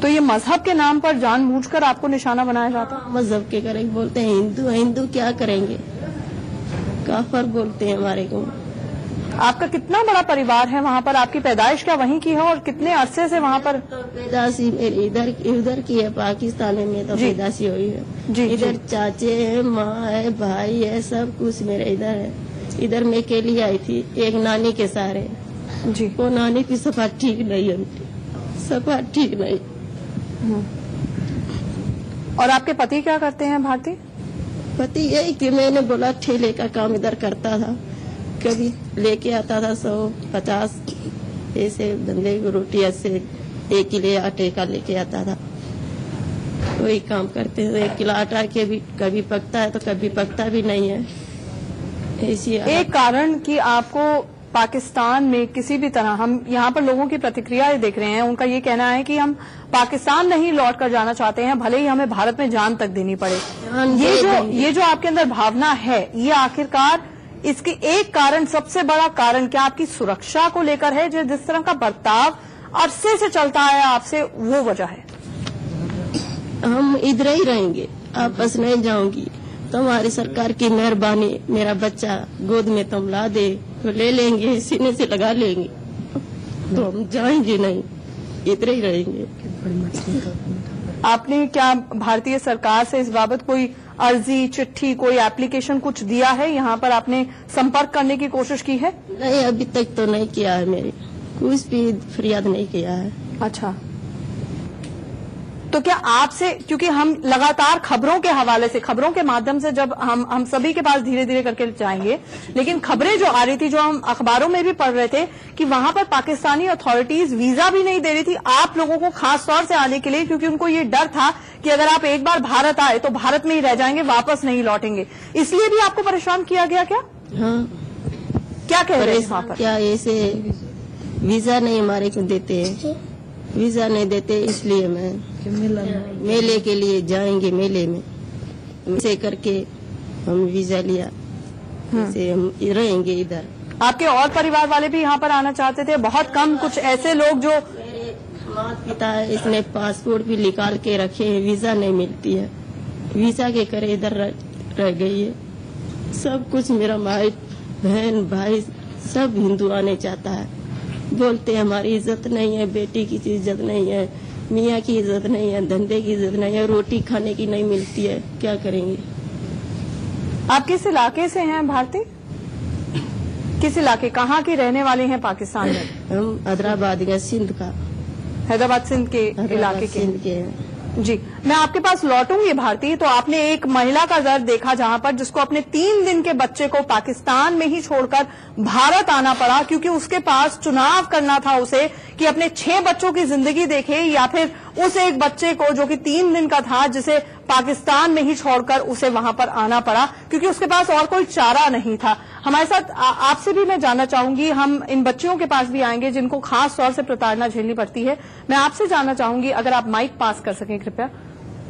तो ये मजहब के नाम पर जानबूझकर आपको निशाना बनाया जाता है? मजहब के करेंगे, बोलते हैं हिंदू हिंदू, क्या करेंगे, काफर बोलते हैं हमारे को। आपका कितना बड़ा परिवार है वहाँ पर? आपकी पैदाइश क्या वहीं की है और कितने अरसे से वहाँ पर? तो पैदाशी मेरी उधर की है, पाकिस्तान में तो पैदाशी हुई है जी, इधर चाचे है, माँ है, भाई है, सब कुछ मेरे इधर है। इधर मैं अकेली आई थी एक नानी के सहारे जी। वो नानी की सफा ठीक नहीं है, सफा ठीक नहीं। और आपके पति क्या करते हैं भारती? पति यही कि मैंने बोला ठेले का काम इधर करता था, कभी लेके आता था 150 ऐसे धंधे की रोटी ऐसे 1 किलो आटे का लेके आता था, वही काम करते थे। 1 किलो आटा के भी कभी पकता है तो कभी पकता भी नहीं है। ऐसी एक कारण कि आपको पाकिस्तान में किसी भी तरह, हम यहाँ पर लोगों की प्रतिक्रियाएं देख रहे हैं, उनका ये कहना है कि हम पाकिस्तान नहीं लौट कर जाना चाहते हैं, भले ही हमें भारत में जान तक देनी पड़े। ये जो आपके अंदर भावना है, ये आखिरकार इसके एक कारण, सबसे बड़ा कारण क्या आपकी सुरक्षा को लेकर है? जिस तरह का बर्ताव अरसे से चलता है आपसे, वो वजह है? हम इधर ही रहेंगे, आपस नहीं जाऊंगी तो हमारी सरकार की मेहरबानी, मेरा बच्चा गोद में तुम ला दे तो ले लेंगे, सीने से लगा लेंगे, तो हम जाएंगे नहीं, इधर ही रहेंगे। आपने क्या भारतीय सरकार से इस बाबत कोई अर्जी, चिट्ठी, कोई एप्लीकेशन कुछ दिया है? यहाँ पर आपने संपर्क करने की कोशिश की है? नहीं, अभी तक तो नहीं किया है, मेरी कुछ भी फरियाद नहीं किया है। अच्छा, तो क्या आपसे, क्योंकि हम लगातार खबरों के हवाले से, खबरों के माध्यम से जब हम सभी के पास धीरे धीरे करके जाएंगे, लेकिन खबरें जो आ रही थी, जो हम अखबारों में भी पढ़ रहे थे कि वहां पर पाकिस्तानी अथॉरिटीज वीजा भी नहीं दे रही थी आप लोगों को खास तौर से आने के लिए, क्योंकि उनको ये डर था कि अगर आप एक बार भारत आए तो भारत में ही रह जाएंगे, वापस नहीं लौटेंगे। इसलिए भी आपको परेशान किया गया क्या? हाँ, क्या कह रहे हैं वहाँ पर? क्या ऐसे वीजा नहीं हमारे को देते हैं, वीजा नहीं देते, इसलिए मैं मेले के लिए जाएंगे, मेले में ऐसे करके हम वीजा लिया, ऐसे हम रहेंगे इधर। आपके और परिवार वाले भी यहाँ पर आना चाहते थे? बहुत कम कुछ ऐसे लोग जो, मेरे माता पिता इसने पासपोर्ट भी निकाल के रखे हैं, वीजा नहीं मिलती है, वीजा के करे इधर रह गई है। सब कुछ मेरा माई बहन भाई सब हिंदू आने चाहता है, बोलते हैं हमारी इज्जत नहीं है, बेटी की इज्जत नहीं है, मियाँ की इज्जत नहीं है, धंधे की इज्जत नहीं है, रोटी खाने की नहीं मिलती है, क्या करेंगे। आप किस इलाके से हैं भारती? किस इलाके, कहाँ के रहने वाले हैं पाकिस्तान में? हम हैदराबाद या सिंध का, हैदराबाद सिंध के इलाके के हैं। जी, मैं आपके पास लौटूंगी भारती। तो आपने एक महिला का दर्द देखा जहां पर जिसको अपने 3 दिन के बच्चे को पाकिस्तान में ही छोड़कर भारत आना पड़ा, क्योंकि उसके पास चुनाव करना था उसे कि अपने 6 बच्चों की जिंदगी देखे या फिर उस एक बच्चे को जो कि 3 दिन का था, जिसे पाकिस्तान में ही छोड़कर उसे वहां पर आना पड़ा, क्योंकि उसके पास और कोई चारा नहीं था। हमारे साथ आपसे भी मैं जानना चाहूंगी, हम इन बच्चियों के पास भी आएंगे जिनको खास तौर से प्रताड़ना झेलनी पड़ती है। मैं आपसे जानना चाहूंगी, अगर आप माइक पास कर सकें कृपया,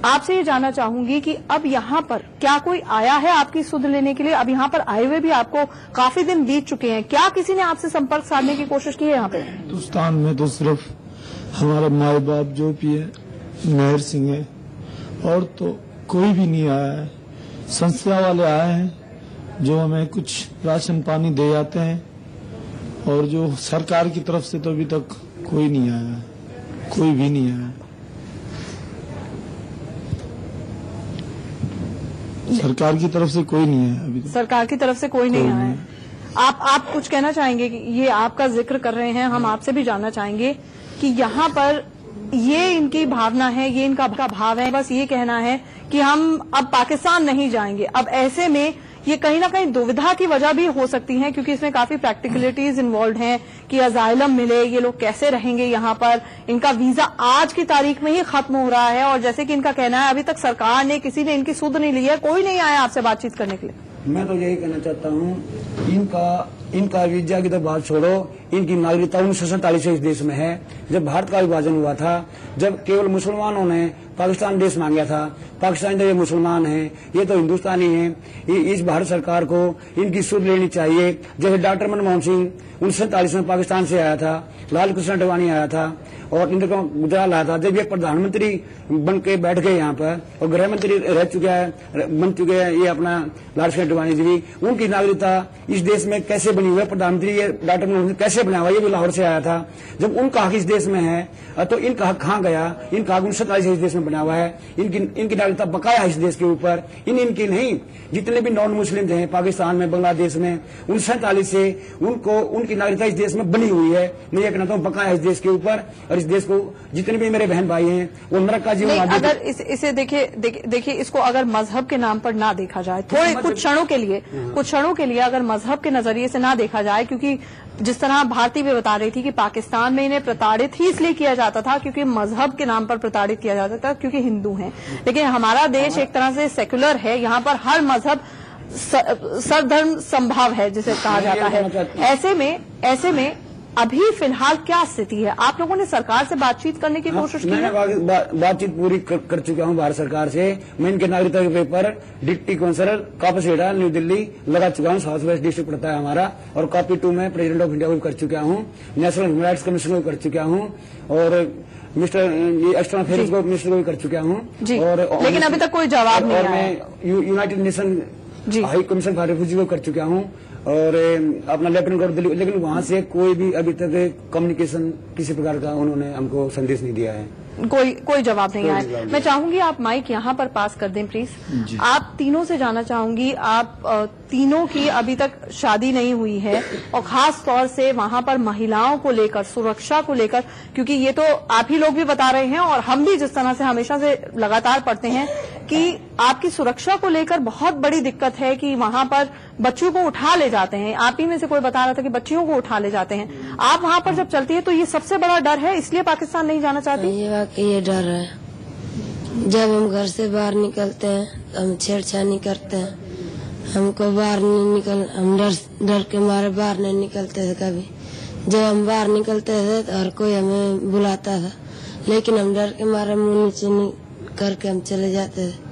आपसे ये जानना चाहूंगी कि अब यहाँ पर क्या कोई आया है आपकी सुध लेने के लिए? अब यहाँ पर आए हुए भी आपको काफी दिन बीत चुके हैं, क्या किसी ने आपसे संपर्क साधने की कोशिश की है यहाँ पे? हिंदुस्तान में तो सिर्फ हमारा माए बाप जो भी है, मेहर सिंह है, और तो कोई भी नहीं आया है। संस्था वाले आए हैं जो हमें कुछ राशन पानी दे जाते हैं, और जो सरकार की तरफ से तो अभी तक कोई नहीं आया है, कोई भी नहीं आया है। सरकार की तरफ से कोई नहीं है अभी तक। सरकार की तरफ से कोई नहीं आया है। आप कुछ कहना चाहेंगे? कि ये आपका जिक्र कर रहे हैं, हम आपसे भी जानना चाहेंगे कि यहाँ पर ये इनकी भावना है, ये इनका भाव है, बस ये कहना है कि हम अब पाकिस्तान नहीं जाएंगे। अब ऐसे में ये कहीं ना कहीं दुविधा की वजह भी हो सकती है, क्योंकि इसमें काफी प्रैक्टिकलिटीज इन्वॉल्व हैं कि अजाइलम मिले, ये लोग कैसे रहेंगे यहाँ पर, इनका वीजा आज की तारीख में ही खत्म हो रहा है, और जैसे कि इनका कहना है अभी तक सरकार ने, किसी ने इनकी सुध नहीं ली है, कोई नहीं आया आपसे बातचीत करने के लिए। मैं तो यही कहना चाहता हूँ, इनका वीजा की तो बात छोड़ो, इनकी नागरिकता 1947 से इस देश में है। जब भारत का विभाजन हुआ था, जब केवल मुसलमानों ने पाकिस्तान देश मांग गया था। पाकिस्तान तो ये मुसलमान हैं, ये तो हिंदुस्तानी हैं। इस भारत सरकार को इनकी सुध लेनी चाहिए। जैसे डॉक्टर मनमोहन सिंह 1947 में पाकिस्तान से आया था, लाल कृष्ण आडवाणी आया था और इंदिरा गांधी गुजराल आया था। जब ये प्रधानमंत्री बन के बैठ गए यहाँ पर और गृह मंत्री रह चुके हैं, बन चुके हैं ये अपना लाल कृष्ण आडवाणी जी भी, उनकी नागरिकता इस देश में कैसे बनी हुई है? प्रधानमंत्री ये डॉक्टर मनमोहन सिंह कैसे बना हुआ? ये भी लाहौर से आया था। जब उनका हक इस देश में है तो इनका हक कहाँ गया? इनका हक 1947 इस देश में बना हुआ है। इनकी नागरिकता बकाया है इस देश के ऊपर। इनकी नहीं, जितने भी नॉन मुस्लिम हैं पाकिस्तान में, बांग्लादेश में, 1947 से उनकी नागरिकता इस देश में बनी हुई है। मैं ये कहना हूँ बकाया है इस देश के ऊपर। और इस देश को जितने भी मेरे बहन भाई हैं वो नरक का जीवन। अगर इसे देखिए इसको अगर मजहब के नाम पर ना देखा जाए, थोड़े कुछ क्षणों के लिए अगर मजहब के नजरिए से ना देखा जाए, क्योंकि जिस तरह भारती भी बता रही थी कि पाकिस्तान में इन्हें प्रताड़ित ही इसलिए किया जाता था क्योंकि मजहब के नाम पर प्रताड़ित किया जाता था, क्योंकि हिंदू हैं। लेकिन हमारा देश एक तरह से सेक्युलर है, यहाँ पर हर मजहब सर्वधर्म संभव है जिसे कहा जाता है। ऐसे में अभी फिलहाल क्या स्थिति है? आप लोगों ने सरकार से बातचीत करने की कोशिश की? मैंने बातचीत पूरी कर चुका हूँ भारत सरकार से। मैं इनके नागरिकता के paper deputy counsellor Kapashera New Delhi लगा चुका हूँ। साउथ वेस्ट डिस्ट्रिक्ट पड़ता है हमारा। और कॉपी 2 में प्रेसिडेंट ऑफ इंडिया को भी कर चुका हूँ, नेशनल ह्यूमन राइट्स कमीशन को भी कर चुका हूँ और मिस्टर एक्सटर्नल अफेयर्स को मिनिस्टर को भी कर चुका हूँ। लेकिन अभी तक कोई जवाब नहीं आया। मैं United nation high commission for refugee को कर चुका हूँ और अपना लेफ्टिनेंट गवर्नर दिल्ली, लेकिन वहां से कोई भी अभी तक कम्युनिकेशन किसी प्रकार का उन्होंने हमको संदेश नहीं दिया है। कोई जवाब नहीं आया। मैं चाहूंगी आप माइक यहाँ पर पास कर दें प्लीज। आप तीनों से जानना चाहूंगी, आप तीनों की अभी तक शादी नहीं हुई है और खास तौर से वहां पर महिलाओं को लेकर, सुरक्षा को लेकर, क्योंकि ये तो आप ही लोग भी बता रहे हैं और हम भी जिस तरह से हमेशा से लगातार पढ़ते हैं कि आपकी सुरक्षा को लेकर बहुत बड़ी दिक्कत है कि वहां पर बच्चों को उठा ले जाते हैं। आप ही में से कोई बता रहा था कि बच्चियों को उठा ले जाते हैं। आप वहां पर जब चलती है तो ये सबसे बड़ा डर है, इसलिए पाकिस्तान नहीं जाना चाहती? ये डर है। जब हम घर से बाहर निकलते हैं तो हम छेड़छाड़ी करते हैं। हमको बाहर नहीं हम डर के मारे बाहर नहीं निकलते थे कभी। जब हम बाहर निकलते थे तो हर कोई हमें बुलाता था, लेकिन हम डर के मारे मुंह नीचे करके हम चले जाते थे।